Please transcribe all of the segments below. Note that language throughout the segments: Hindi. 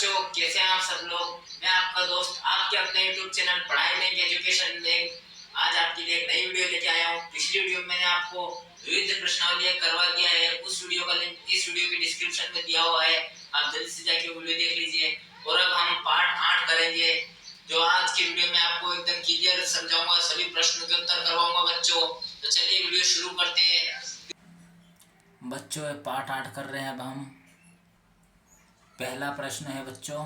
बच्चों, कैसे हैं आप सब लोग। मैं आपका दोस्त आपके अपने YouTube चैनल पढ़ाई लिंक एजुकेशन लिंक आज आपके लिए एक नई वीडियो लेके आया हूँ। पिछली वीडियो में मैंने आपको विविध प्रश्नावली करवा दिया है, उस वीडियो का लिंक इस वीडियो के डिस्क्रिप्शन में दिया हुआ है, आप जल्दी से जाके वीडियो देख लीजिए। और अब हम पार्ट 8 करेंगे, जो आज की वीडियो में आपको एकदम क्लियर समझाऊंगा, सभी प्रश्नों के उत्तर करवाऊंगा बच्चों। तो चलिए वीडियो शुरू करते हैं। बच्चों पार्ट 8 कर रहे हैं अब हम। पहला प्रश्न है बच्चों,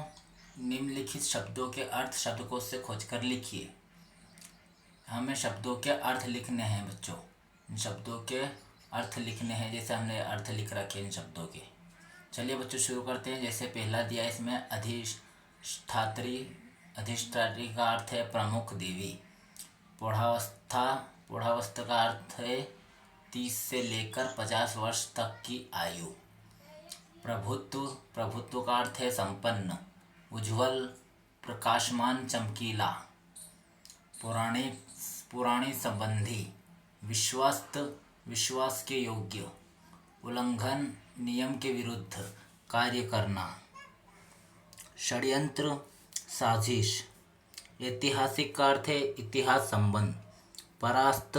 निम्नलिखित शब्दों के अर्थ शब्दकोश से खोजकर लिखिए। हमें शब्दों के अर्थ लिखने हैं बच्चों, इन शब्दों के अर्थ लिखने हैं, जैसे हमने अर्थ लिख रखे इन शब्दों के। चलिए बच्चों शुरू करते हैं। जैसे पहला दिया इसमें अधिष्ठात्री, अधिष्ठात्री का अर्थ है प्रमुख देवी। प्रौढ़ावस्था का अर्थ है 30 से लेकर 50 वर्ष तक की आयु। प्रभुत्व, प्रभुत्व का अर्थ है संपन्न, उज्ज्वल, प्रकाशमान, चमकीला। पुराणी संबंधी, विश्वस्त, विश्वास के योग्य। उल्लंघन, नियम के विरुद्ध कार्य करना। षड्यंत्र, साजिश। ऐतिहासिक का अर्थ है इतिहास संबंध। परास्त,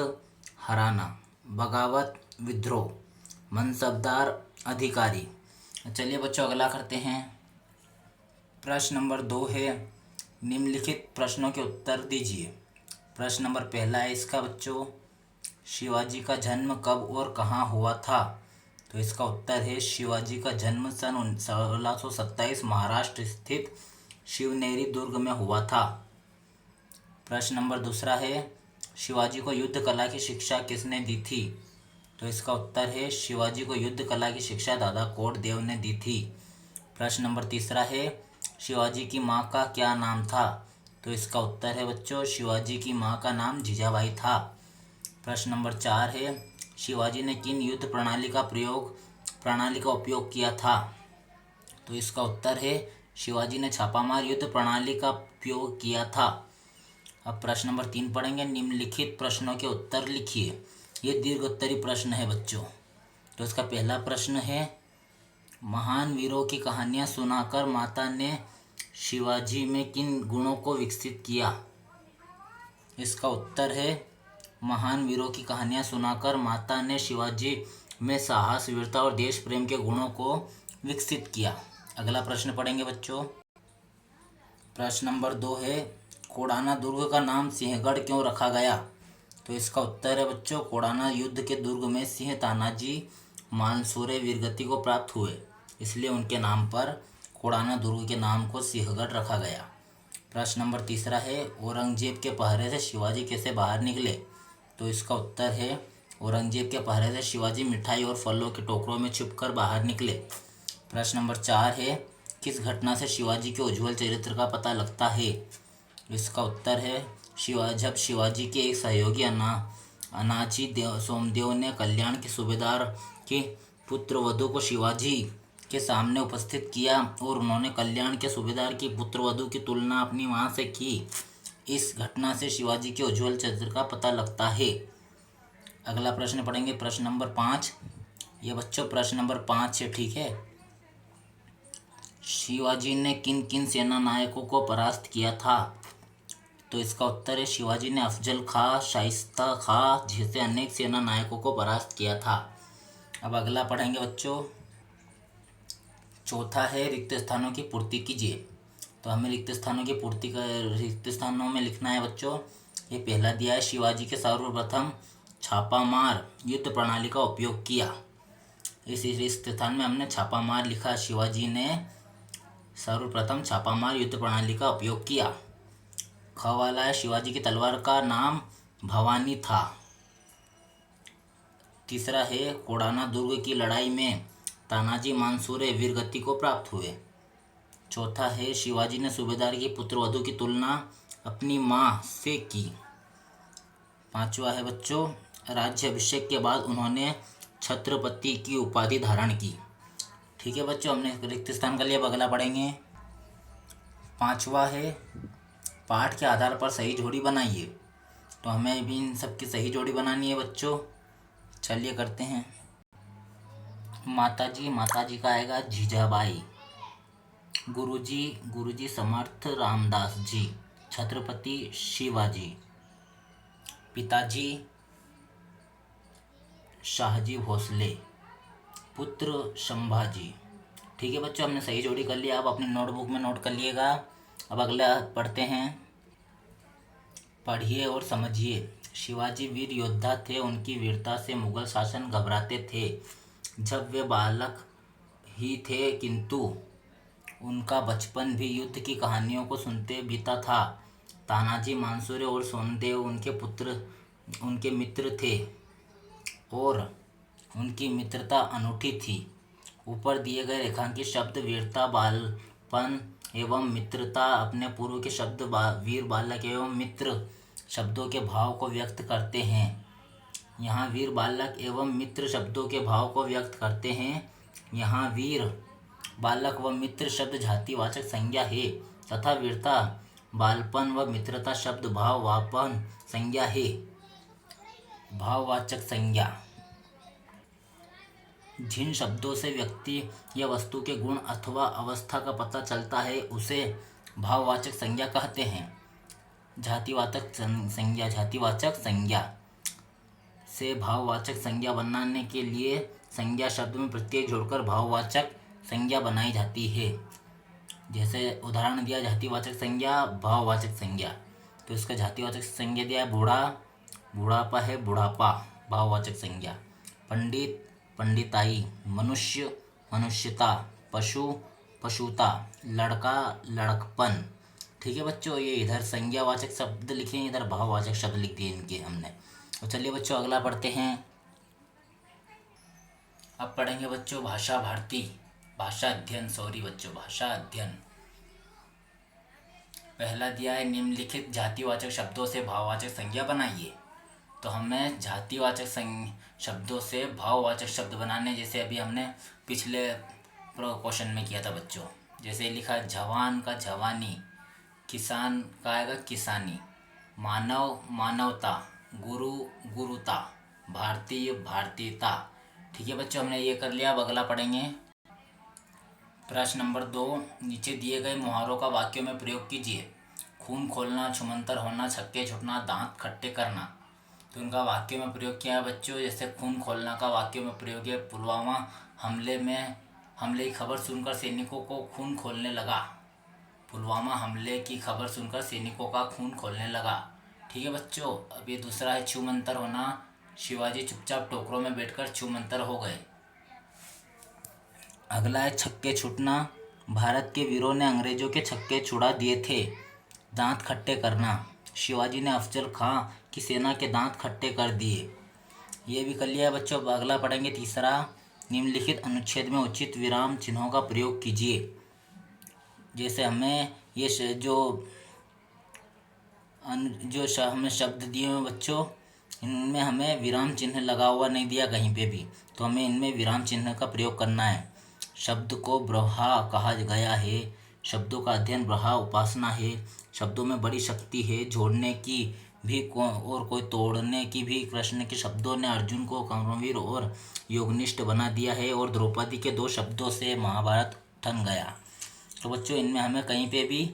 हराना। बगावत, विद्रोह। मनसबदार, अधिकारी। चलिए बच्चों अगला करते हैं। प्रश्न नंबर 2 है, निम्नलिखित प्रश्नों के उत्तर दीजिए। प्रश्न नंबर पहला है इसका बच्चों, शिवाजी का जन्म कब और कहाँ हुआ था? तो इसका उत्तर है शिवाजी का जन्म सन 1627 महाराष्ट्र स्थित शिवनेरी दुर्ग में हुआ था। प्रश्न नंबर दूसरा है, शिवाजी को युद्ध कला की शिक्षा किसने दी थी? तो इसका उत्तर है शिवाजी को युद्ध कला की शिक्षा दादा कोंडदेव ने दी थी। प्रश्न नंबर तीसरा है, शिवाजी की माँ का क्या नाम था? तो इसका उत्तर है बच्चों शिवाजी की माँ का नाम जीजाबाई था। प्रश्न नंबर 4 है, शिवाजी ने किन युद्ध प्रणाली का उपयोग किया था? तो इसका उत्तर है शिवाजी ने छापामार युद्ध प्रणाली का उपयोग किया था। अब प्रश्न नंबर 3 पढ़ेंगे, निम्नलिखित प्रश्नों के उत्तर लिखिए। ये दीर्घ उत्तरी प्रश्न है बच्चों। तो इसका पहला प्रश्न है, महान वीरों की कहानियाँ सुनाकर माता ने शिवाजी में किन गुणों को विकसित किया? इसका उत्तर है महान वीरों की कहानियाँ सुनाकर माता ने शिवाजी में साहस, वीरता और देश प्रेम के गुणों को विकसित किया। अगला प्रश्न पढ़ेंगे बच्चों। प्रश्न नंबर 2 है, कोडाना दुर्ग का नाम सिंहगढ़ क्यों रखा गया? तो इसका उत्तर है बच्चों कोडाना युद्ध के दुर्ग में सिंह तानाजी मानसूरे वीरगति को प्राप्त हुए, इसलिए उनके नाम पर कोडाना दुर्ग के नाम को सिंहगढ़ रखा गया। प्रश्न नंबर तीसरा है, औरंगजेब के पहरे से शिवाजी कैसे बाहर निकले? तो इसका उत्तर है औरंगजेब के पहरे से शिवाजी मिठाई और फलों के टोकरों में छिपकर बाहर निकले। प्रश्न नंबर 4 है, किस घटना से शिवाजी के उज्ज्वल चरित्र का पता लगता है? इसका उत्तर है जब शिवाजी के एक सहयोगी अनाची सोमदेव ने कल्याण के सूबेदार के पुत्रवधू को शिवाजी के सामने उपस्थित किया और उन्होंने कल्याण के सूबेदार की पुत्रवधू की तुलना अपनी मां से की। इस घटना से शिवाजी के उज्ज्वल चरित्र का पता लगता है। अगला प्रश्न पढ़ेंगे, प्रश्न नंबर 5। ये बच्चों प्रश्न नंबर 5 है, ठीक है। शिवाजी ने किन किन सेना नायकों को परास्त किया था? तो इसका उत्तर है शिवाजी ने अफजल खां, शाइस्ता खां जैसे अनेक सेना नायकों को परास्त किया था। अब अगला पढ़ेंगे बच्चों। चौथा है, रिक्त स्थानों की पूर्ति कीजिए। तो हमें रिक्त स्थानों में लिखना है बच्चों। ये पहला दिया है, शिवाजी के सर्वप्रथम छापामार युद्ध प्रणाली का उपयोग किया। इस रिक्त स्थान में हमने छापामार लिखा, शिवाजी ने सर्वप्रथम छापामार युद्ध प्रणाली का उपयोग किया। ख वाला है, शिवाजी की तलवार का नाम भवानी था। तीसरा है, कोडाना दुर्ग की लड़ाई में तानाजी मानसूरे वीरगति को प्राप्त हुए। चौथा है, शिवाजी ने सूबेदार की पुत्रवधू की तुलना अपनी मां से की। पांचवा है बच्चों, राज्य अभिषेक के बाद उन्होंने छत्रपति की उपाधि धारण की। ठीक है बच्चों, हमने रिक्त स्थान का लिया। अब अगला पढ़ेंगे। पांचवा है, पाठ के आधार पर सही जोड़ी बनाइए। तो हमें भी इन सब की सही जोड़ी बनानी है बच्चों। चलिए करते हैं। माताजी का आएगा जीजाबाई। गुरुजी समर्थ रामदास जी, छत्रपति शिवाजी, पिताजी शाहजी भोसले, पुत्र संभाजी। ठीक है बच्चों, हमने सही जोड़ी कर लिया। आप अपनी नोटबुक में नोट कर लिएगा। अब अगला पढ़ते हैं, पढ़िए और समझिए। शिवाजी वीर योद्धा थे, उनकी वीरता से मुगल शासन घबराते थे जब वे बालक ही थे, किंतु उनका बचपन भी युद्ध की कहानियों को सुनते बीता था। तानाजी मानसूर्य और सोनदेव उनके मित्र थे और उनकी मित्रता अनूठी थी। ऊपर दिए गए रेखांकित शब्द वीरता, बालपन एवं मित्रता अपने पूर्व के शब्द वीर, बालक एवं मित्र शब्दों के भाव को व्यक्त करते हैं। यहाँ वीर, बालक एवं मित्र शब्दों के भाव को व्यक्त करते हैं। यहाँ वीर, बालक व मित्र शब्द जातिवाचक संज्ञा है तथा वीरता, बालपन व मित्रता शब्द भाववाचक संज्ञा है। भाववाचक संज्ञा। जिन शब्दों से व्यक्ति या वस्तु के गुण अथवा अवस्था का पता चलता है उसे भाववाचक संज्ञा कहते हैं। जातिवाचक संज्ञा से भाववाचक संज्ञा बनाने के लिए संज्ञा शब्द में प्रत्यय जोड़कर भाववाचक संज्ञा बनाई जाती है। जैसे उदाहरण दिया, जातिवाचक संज्ञा, भाववाचक संज्ञा। तो इसका जातिवाचक संज्ञा दिया है बूढ़ा, बुढ़ापा है बुढ़ापा, भाववाचक संज्ञा। पंडित, पंडिताई। मनुष्य, मनुष्यता। पशु, पशुता। लड़का, लड़कपन। ठीक है बच्चों, ये इधर संज्ञावाचक शब्द लिखे हैं, इधर भाववाचक शब्द लिख दिए इनके हमने। तो चलिए बच्चों अगला पढ़ते हैं। अब पढ़ेंगे बच्चों भाषा भारती, भाषा अध्ययन। भाषा अध्ययन। पहला दिया है निम्नलिखित जातिवाचक शब्दों से भाववाचक संज्ञा बनाइए। तो हमें जातिवाचक शब्दों से भाववाचक शब्द बनाने, जैसे अभी हमने पिछले क्वेश्चन में किया था बच्चों। जैसे लिखा जवान का जवानी, किसान का आएगा किसानी, मानव मानवता, गुरु गुरुता, भारतीय भारतीयता। ठीक है बच्चों, हमने ये कर लिया। अब अगला पढ़ेंगे। प्रश्न नंबर 2, नीचे दिए गए मुहावरों का वाक्यों में प्रयोग कीजिए। खून खोलना, छुमंतर होना, छक्के छुटना, दांत खट्टे करना। तो उनका वाक्यों में प्रयोग किया है बच्चों। जैसे खून खोलना का वाक्यों में प्रयोग है, पुलवामा हमले की खबर सुनकर सैनिकों को खून खोलने लगा। पुलवामा हमले की खबर सुनकर सैनिकों का खून खोलने लगा। ठीक है बच्चों, अब ये दूसरा है छूमंतर होना। शिवाजी चुपचाप टोकरों में बैठकर छूमंतर हो गए। अगला है छक्के छूटना। भारत के वीरों ने अंग्रेजों के छक्के छुड़ा दिए थे। दांत खट्टे करना। शिवाजी ने अफजल खां की सेना के दांत खट्टे कर दिए। ये भी कर लिया है बच्चों। अब अगला पढ़ेंगे तीसरा, निम्नलिखित अनुच्छेद में उचित विराम चिन्हों का प्रयोग कीजिए। जैसे हमें ये जो हमें शब्द दिए हुए बच्चों, इनमें हमें विराम चिन्ह लगा हुआ नहीं दिया कहीं पे भी, तो हमें इनमें विराम चिन्ह का प्रयोग करना है। शब्द को ब्रह्मा कहा गया है। शब्दों का अध्ययन ब्रह्मा उपासना है। शब्दों में बड़ी शक्ति है, जोड़ने की भी और कोई तोड़ने की भी। कृष्ण के शब्दों ने अर्जुन को कर्मवीर और योगनिष्ठ बना दिया है और द्रौपदी के 2 शब्दों से महाभारत ठन गया। तो बच्चों इनमें हमें कहीं पे भी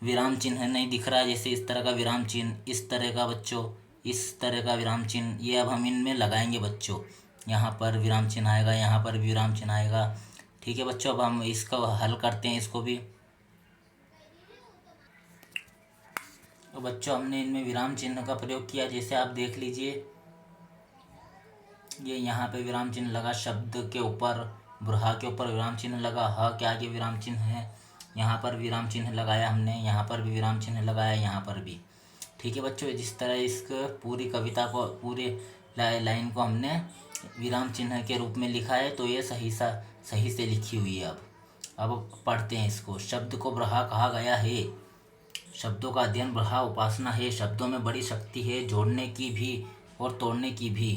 विराम चिन्ह नहीं दिख रहा है। जैसे इस तरह का विराम चिन्ह, इस तरह का बच्चों, इस तरह का विराम चिन्ह, ये अब हम इनमें लगाएंगे बच्चों। यहाँ पर विराम चिन्ह आएगा, यहाँ पर भी विराम चिन्ह आएगा। ठीक है बच्चों, अब हम इसका हल करते हैं इसको भी। तो बच्चों हमने इनमें विराम चिन्ह का प्रयोग किया। जैसे आप देख लीजिए, ये यहाँ पे विराम चिन्ह लगा, शब्द के ऊपर ब्रहा के ऊपर विराम चिन्ह लगा, ह के आगे विराम चिन्ह है, यहाँ पर विराम चिन्ह लगाया हमने, यहाँ पर भी विराम चिन्ह लगाया, यहाँ पर भी। ठीक है बच्चों, जिस तरह इस पूरी कविता को, पूरी लाइन को हमने विराम चिन्ह के रूप में लिखा है, तो ये सही से लिखी हुई है। अब पढ़ते हैं इसको। शब्द को ब्रहा कहा गया है। शब्दों का अध्ययन ब्रहा उपासना है। शब्दों में बड़ी शक्ति है, जोड़ने की भी और तोड़ने की भी।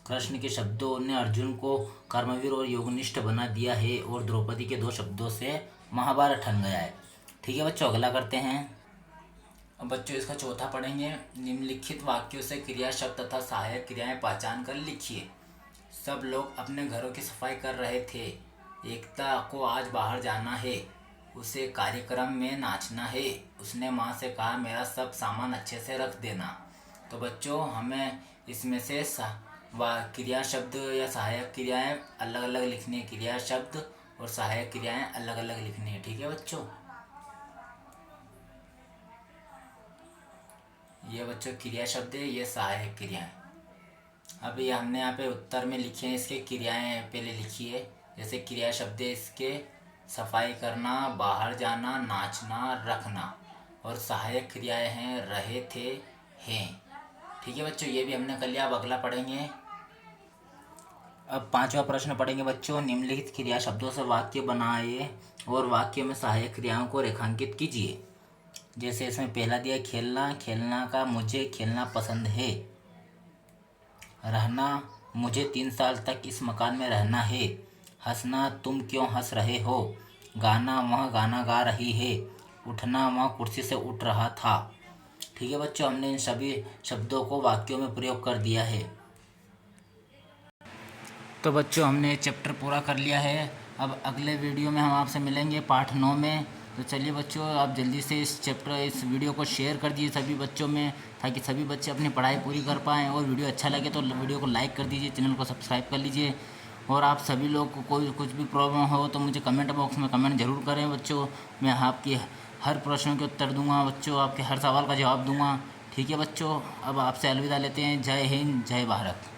कृष्ण के शब्दों ने अर्जुन को कर्मवीर और योगनिष्ठ बना दिया है और द्रौपदी के 2 शब्दों से महाभारत ठन गया है। ठीक है बच्चों, अगला करते हैं। अब बच्चों इसका चौथा पढ़ेंगे। निम्नलिखित वाक्यों से क्रिया शब्द तथा सहायक क्रियाएं पहचान कर लिखिए। सब लोग अपने घरों की सफाई कर रहे थे। एकता को आज बाहर जाना है। उसे कार्यक्रम में नाचना है। उसने माँ से कहा मेरा सब सामान अच्छे से रख देना। तो बच्चों हमें इसमें से क्रिया शब्द या सहायक क्रियाएं अलग अलग लिखनी है। क्रिया शब्द और सहायक क्रियाएं अलग अलग लिखनी है। ठीक है बच्चों, ये बच्चों क्रिया शब्द है, ये सहायक क्रियाएं। अब ये हमने यहाँ पे उत्तर में लिखे हैं, इसके क्रियाएं पहले लिखी है। जैसे क्रिया शब्द है इसके सफाई करना, बाहर जाना, नाचना, रखना। और सहायक क्रियाएं हैं रहे थे, हैं। ठीक है बच्चों, ये भी हमने कर लिया। अब अगला पढ़ेंगे। अब 5वां प्रश्न पढ़ेंगे बच्चों। निम्नलिखित क्रिया शब्दों से वाक्य बनाए और वाक्य में सहायक क्रियाओं को रेखांकित कीजिए। जैसे इसमें पहला दिया खेलना, खेलना का मुझे खेलना पसंद है। रहना, मुझे 3 साल तक इस मकान में रहना है। हंसना, तुम क्यों हंस रहे हो। गाना, वह गाना गा रही है। उठना, वह कुर्सी से उठ रहा था। ठीक है बच्चों, हमने इन सभी शब्दों को वाक्यों में प्रयोग कर दिया है। तो बच्चों हमने चैप्टर पूरा कर लिया है। अब अगले वीडियो में हम आपसे मिलेंगे पाठ 9 में। तो चलिए बच्चों, आप जल्दी से इस वीडियो को शेयर कर दीजिए सभी बच्चों में, ताकि सभी बच्चे अपनी पढ़ाई पूरी कर पाएँ। और वीडियो अच्छा लगे तो वीडियो को लाइक कर दीजिए, चैनल को सब्सक्राइब कर लीजिए। और आप सभी लोग को कोई कुछ भी प्रॉब्लम हो तो मुझे कमेंट बॉक्स में कमेंट ज़रूर करें बच्चों। मैं आपकी हर प्रश्न के उत्तर दूंगा बच्चों, आपके हर सवाल का जवाब दूंगा। ठीक है बच्चों, अब आपसे अलविदा लेते हैं। जय हिंद, जय भारत।